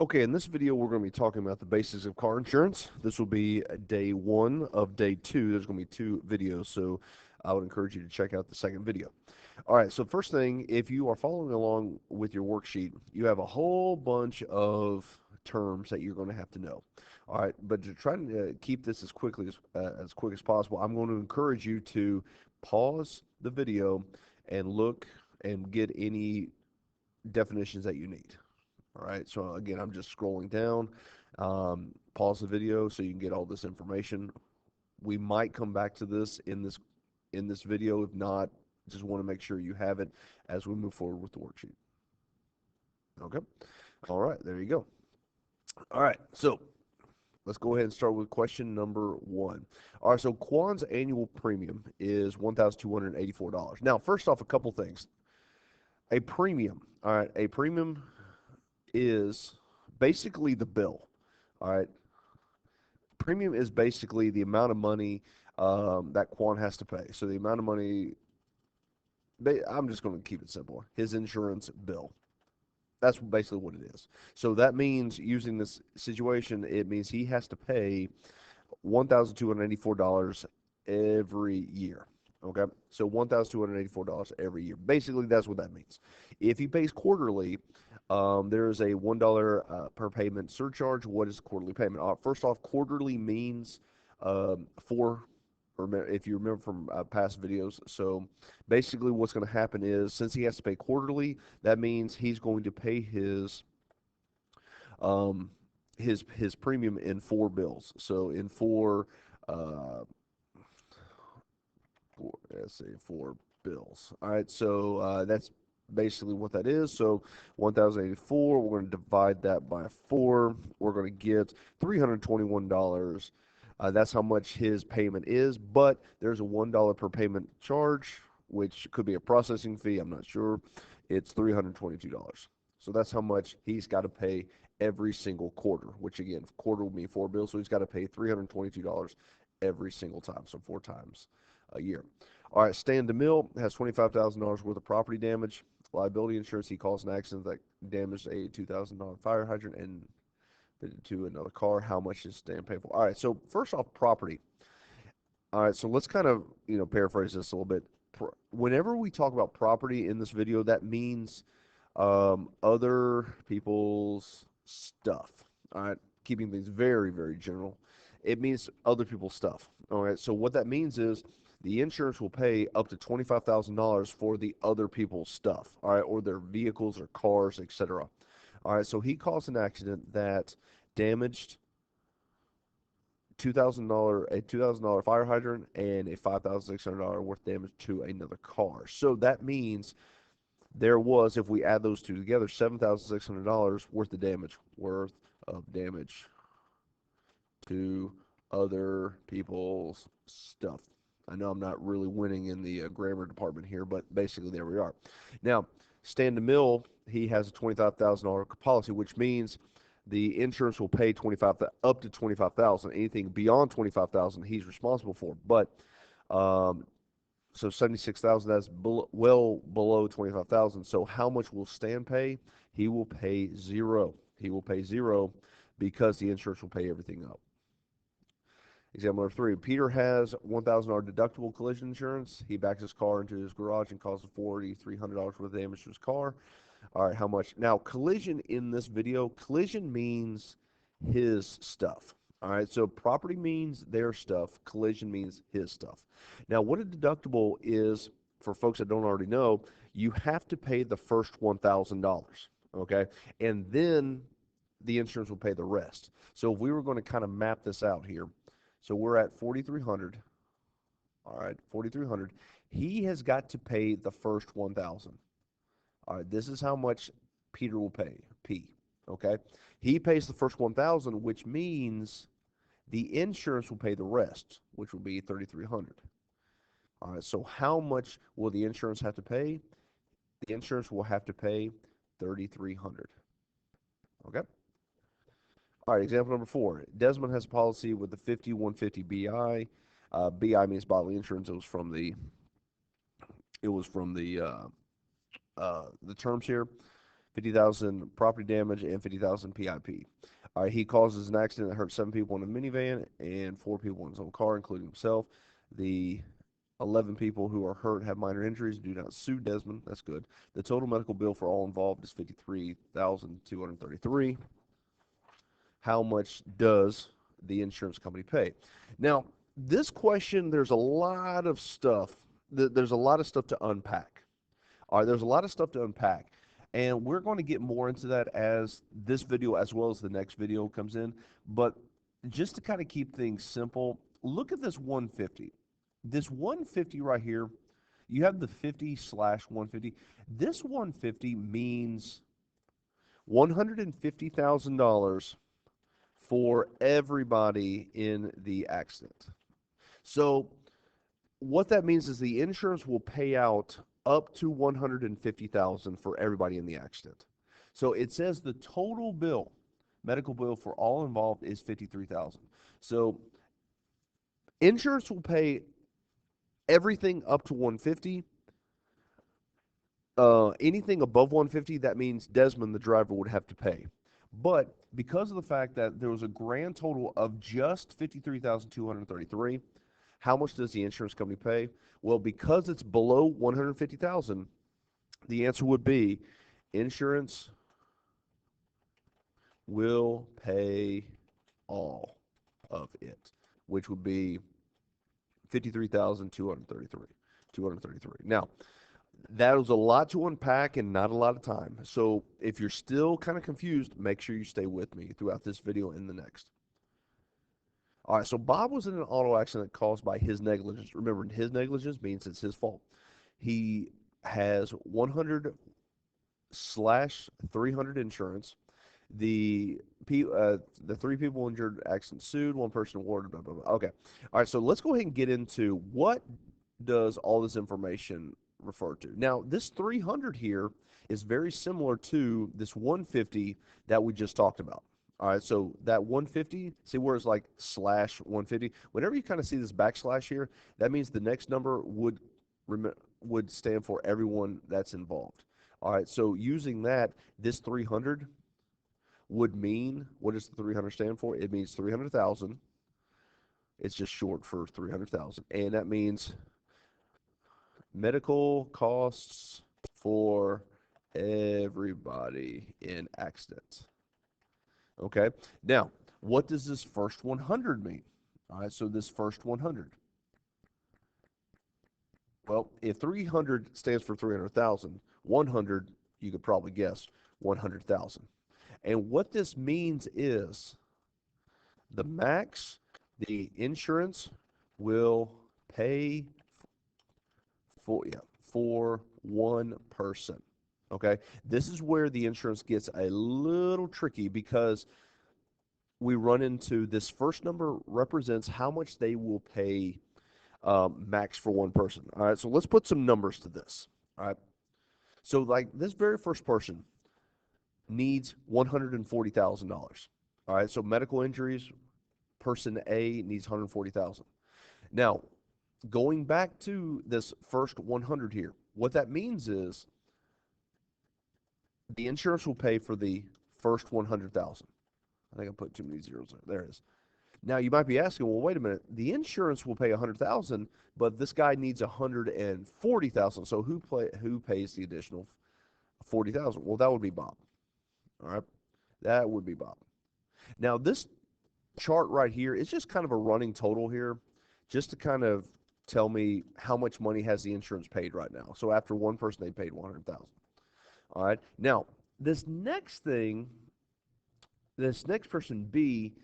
Okay, in this video, we're going to be talking about the basics of car insurance. This will be day one of day two. There's going to be two videos, so I would encourage you to check out the second video. All right, so first thing, if you are following along with your worksheet, you have a whole bunch of terms that you're going to have to know. All right, but to try to keep this as quick as possible, I'm going to encourage you to pause the video and look and get any definitions that you need. All right, so again, I'm just scrolling down. Pause the video so you can get all this information. We might come back to this in this video. If not, just want to make sure you have it as we move forward with the worksheet. Okay. All right, there you go. All right, so let's go ahead and start with question number one. All right, so Quan's annual premium is $1,284. Now, first off, a couple things. A premium, all right, a premium is basically the bill. All right, premium is basically the amount of money that Quan has to pay. So the amount of money, I'm just going to keep it simple. His insurance bill. That's basically what it is. So that means using this situation, it means he has to pay $1,284 every year. Okay, so $1,284 every year. Basically, that's what that means. If he pays quarterly, there is a $1 per payment surcharge. What is quarterly payment? First off, quarterly means four. Or if you remember from past videos, so basically what's going to happen is since he has to pay quarterly, that means he's going to pay um, his premium in four bills. So in uh, let's see, four bills. All right, so that's basically what that is. So 1,084. We're going to divide that by four. We're going to get $321. That's how much his payment is. But there's a $1 per payment charge, which could be a processing fee. I'm not sure. It's $322. So that's how much he's got to pay every single quarter. Which again, quarter will mean four bills. So he's got to pay $322 every single time. So four times a year. All right, Stan DeMille has $25,000 worth of property damage. Liability insurance, he caused an accident that damaged a $2,000 fire hydrant and fitted to another car. How much is Stan pay for? All right, so first off, property. All right, so let's kind of, paraphrase this a little bit. Whenever we talk about property in this video, that means other people's stuff. All right, keeping things very, very general. It means other people's stuff. All right, so what that means is the insurance will pay up to $25,000 for the other people's stuff. All right, or their vehicles or cars, etc. All right, so he caused an accident that damaged $2,000 fire hydrant and a $5,600 worth damage to another car. So that means there was, if we add those two together, $7,600 worth of damage to other people's stuff. I know I'm not really winning in the grammar department here, but basically there we are. Now, Stan DeMille, he has a $25,000 policy, which means the insurance will pay up to 25,000. Anything beyond 25,000, he's responsible for. But um, so 76,000, that's well below 25,000. So how much will Stan pay? He will pay zero. He will pay zero because the insurance will pay everything up. Example number three. Peter has $1,000 deductible collision insurance. He backs his car into his garage and causes $4,300 worth of damage to his car. All right, how much? Now, collision in this video, collision means his stuff. All right, so property means their stuff, collision means his stuff. Now, what a deductible is, for folks that don't already know, you have to pay the first $1,000, okay? And then the insurance will pay the rest. So if we were going to kind of map this out here, so we're at 4,300. All right, 4,300. He has got to pay the first 1,000. All right, this is how much Peter will pay, P. Okay, he pays the first 1,000, which means the insurance will pay the rest, which will be 3,300. All right, so how much will the insurance have to pay? The insurance will have to pay 3,300. Okay. All right, example number four. Desmond has a policy with the 5150 BI. BI means bodily insurance. It was from the terms here. 50,000 property damage, and 50,000 PIP. All right, he causes an accident that hurt 7 people in a minivan and 4 people in his own car, including himself. The 11 people who are hurt have minor injuries. Do not sue Desmond. That's good. The total medical bill for all involved is 53,233. How much does the insurance company pay? Now, this question, there's a lot of stuff. There's a lot of stuff to unpack. All right, there's a lot of stuff to unpack. And we're going to get more into that as this video, as well as the next video, comes in. But just to kind of keep things simple, look at this 150. This 150 right here, you have the 50/150. This 150 means $150,000 for everybody in the accident. So what that means is the insurance will pay out up to $150,000 for everybody in the accident. So it says the total bill, medical bill for all involved is $53,000. So insurance will pay everything up to 150. Anything above 150, that means Desmond, the driver, would have to pay. But because of the fact that there was a grand total of just 53,233, how much does the insurance company pay? Well, because it's below 150,000, the answer would be insurance will pay all of it, which would be 53,233. 233. Now, that was a lot to unpack and not a lot of time. So if you're still kind of confused, make sure you stay with me throughout this video and the next. All right, so Bob was in an auto accident caused by his negligence. Remember, his negligence means it's his fault. He has 100/300 insurance. The 3 people injured, accident sued, 1 person awarded, blah, blah, blah. Okay. All right, so let's go ahead and get into what does all this information refer to. Now, this 300 here is very similar to this 150 that we just talked about. All right, so that 150, see where it's like /150? Whenever you kind of see this backslash here, that means the next number would stand for everyone that's involved. All right, so using that, this 300 would mean, what does the 300 stand for? It means 300,000. It's just short for 300,000. And that means medical costs for everybody in accident. Okay, now, what does this first 100 mean? All right, so this first 100. Well, if 300 stands for 300,000, 100, you could probably guess, 100,000. And what this means is the max the insurance will pay for 1 person. Okay, this is where the insurance gets a little tricky because we run into this first number represents how much they will pay max for 1 person. All right, so let's put some numbers to this. All right, so like this very first person needs $140,000. All right, so medical injuries, person A needs 140,000. Now, going back to this first 100 here, what that means is the insurance will pay for the first 100,000. I think I put too many zeros there. There it is. Now you might be asking, well, wait a minute. The insurance will pay 100,000, but this guy needs 140,000. So who pays the additional 40,000? Well, that would be Bob. All right, that would be Bob. Now this chart right here is just kind of a running total here, just to kind of tell me how much money has the insurance paid right now. So after 1 person, they paid 100,000. All right. Now this next thing, this next person B.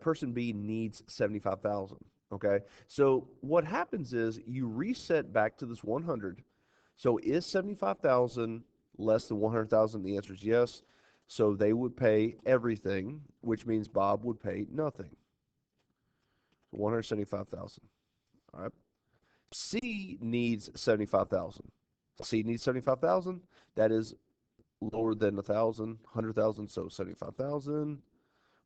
Person B needs 75,000. Okay, so what happens is you reset back to this 100. So is 75,000 less than 100,000? The answer is yes. So they would pay everything, which means Bob would pay nothing. 175,000. All right. C needs 75,000. C needs 75,000. That is lower than 1,000, 100,000. So 75,000.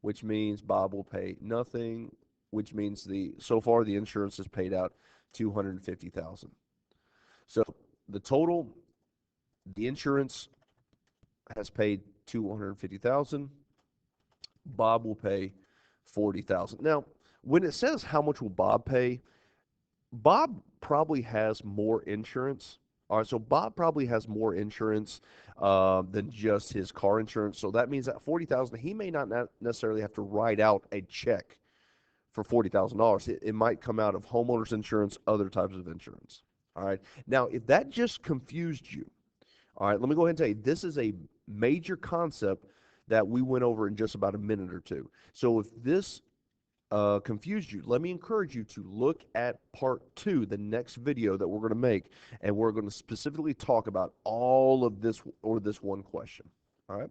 Which means Bob will pay nothing, which means so far the insurance has paid out 250,000. So the total, the insurance has paid 250,000. Bob will pay 40,000. Now, when it says how much will Bob pay, Bob probably has more insurance. All right, so Bob probably has more insurance than just his car insurance. So that means that 40,000, he may not necessarily have to write out a check for $40,000. It might come out of homeowners insurance, other types of insurance. All right. Now, if that just confused you, all right, let me go ahead and tell you this is a major concept that we went over in just about a minute or two. So if this confused you, let me encourage you to look at part two, the next video that we're going to make, and we're going to specifically talk about all of this or this one question. All right.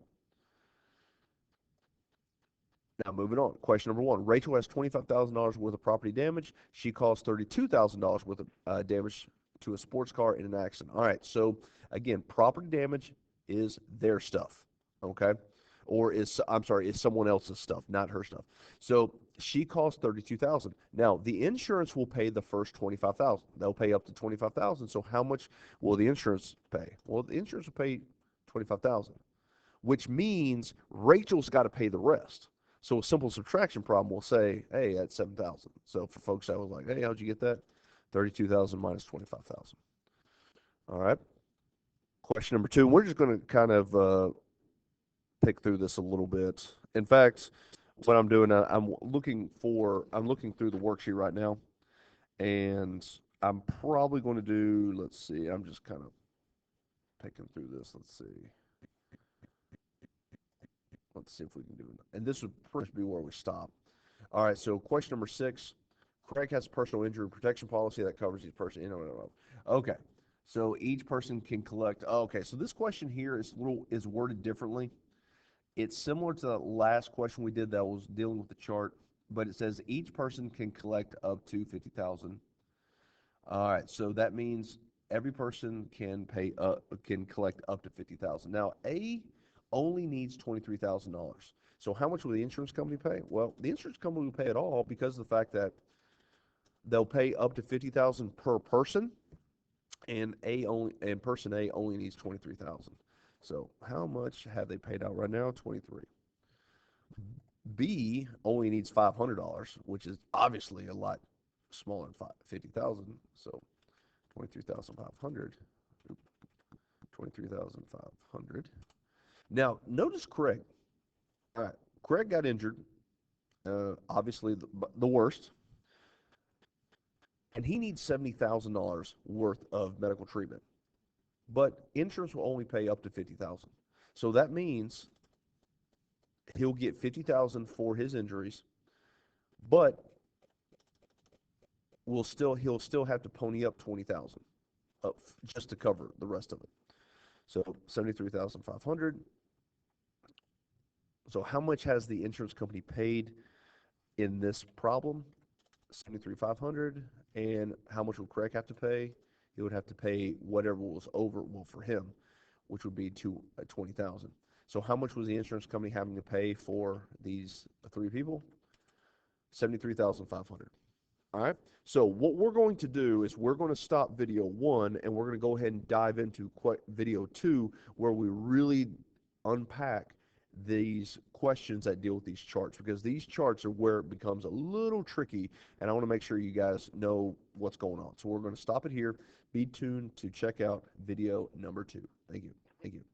Now, moving on. Question number one. Rachel has $25,000 worth of property damage. She caused $32,000 worth of damage to a sports car in an accident. All right. So, again, property damage is their stuff. Okay. Or I'm sorry, is someone else's stuff, not her stuff. So she cost 32,000. Now, the insurance will pay the first 25,000. They'll pay up to 25,000. So how much will the insurance pay? Well, the insurance will pay 25,000, which means Rachel's got to pay the rest. So a simple subtraction problem will say, hey, that's 7,000. So for folks that was like, hey, how'd you get that? 32,000 minus 25,000. All right. Question number two. We're just going to kind of pick through this a little bit. In fact, what I'm doing, I'm looking through the worksheet right now, and I'm probably going to do, let's see, I'm just kind of picking through this. Let's see. Let's see if we can do it. And this would pretty much be where we stop. All right, so question number 6. Craig has a personal injury protection policy that covers each person. Okay, so each person can collect. Oh, okay, so this question here is worded differently. It's similar to the last question we did that was dealing with the chart, but it says each person can collect up to 50,000. All right, so that means every person can collect up to 50,000. Now, A only needs $23,000. So how much will the insurance company pay? Well, the insurance company will pay it all because of the fact that they'll pay up to 50,000 per person, and person A only needs 23,000. So how much have they paid out right now? 23. B only needs $500, which is obviously a lot smaller than 50,000. So 23,500. 23,500. Now, notice Craig. All right, Craig got injured, obviously the worst, and he needs $70,000 worth of medical treatment. But insurance will only pay up to 50,000. So that means he'll get 50,000 for his injuries, but he'll still have to pony up 20,000 just to cover the rest of it. So 73,500. So how much has the insurance company paid in this problem? 73,500. And how much will Craig have to pay? He would have to pay whatever was over, well, for him, which would be 20,000. So how much was the insurance company having to pay for these three people? 73,500. All right. So what we're going to do is we're going to stop video 1 and we're going to go ahead and dive into video 2, where we really unpack these questions that deal with these charts, because these charts are where it becomes a little tricky, and I want to make sure you guys know what's going on. So we're going to stop it here. Be tuned to check out video number 2. Thank you. Thank you.